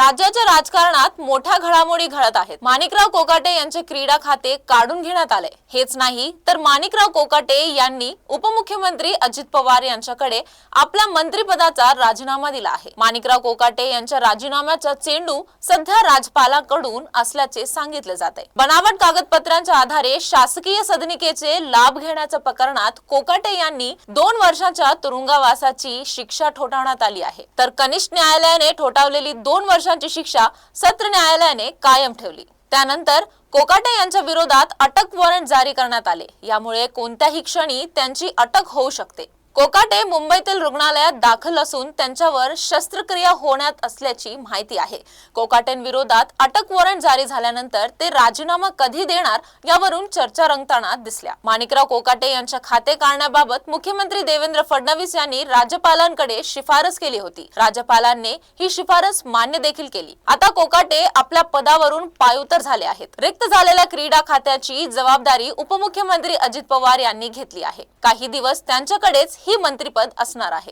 राज्याच्या राजकारणात मोठ्या घडामोडी घडत आहेत। माणिकराव कोकाटे यांचे क्रीडा खाते काढून घेण्यात आले। हेच नाही तर माणिकराव कोकाटे यांनी उपमुख्यमंत्री अजित पवार यांच्याकडे आपल्या मंत्रिपदाचा राजीनामा दिला आहे। माणिकराव कोकाटे यांच्या राजीनाम्याचा चेंडू सध्या राज्यपालांकडून असल्याचे सांगितले जाते। बनावट कागदपत्रांच्या आधारे शासकीय सदनिकेचे लाभ घेण्याच्या प्रकरणात कोकाटे यांनी 2 वर्षांच्या तुरुंगवासाची शिक्षा ठोठावण्यात आली आहे, तर कनिष्ठ न्यायालयाने ठोठावलेली 2 वर्षांची शिक्षा सत्र न्यायालयाने कायम ठेवली। त्यानंतर कोकाटे यांच्या विरोधात अटक वॉरंट जारी करण्यात आले। यामुळे कोणत्याही क्षणी त्यांची अटक होऊ शकते। कोकाटे मुंबईतील रुग्णालयात दाखल असून त्यांच्यावर शस्त्रक्रिया होण्यात असल्याची माहिती आहे। कोकाटेंविरोधात अटक वॉरंट जारी झाल्यानंतर ते राजीनामा कधी देणार यावरून चर्चा रंगताना दिसल्या। माणिकराव कोकाटे यांच्या खाते काढण्याबाबत मुख्यमंत्री देवेंद्र फडणवीस यांनी राज्यपालांकडे शिफारस केली होती। राज्यपालांनी ही शिफारस मान्य देखील केली। आता कोकाटे आपल्या पदावरून पायउतार झाले आहेत। रिक्त झालेल्या क्रीडा खात्याची जबाबदारी उपमुख्यमंत्री अजित पवार यांनी घेतली आहे। काही दिवस त्यांच्याकडेच ही मंत्रिपद असणार आहे।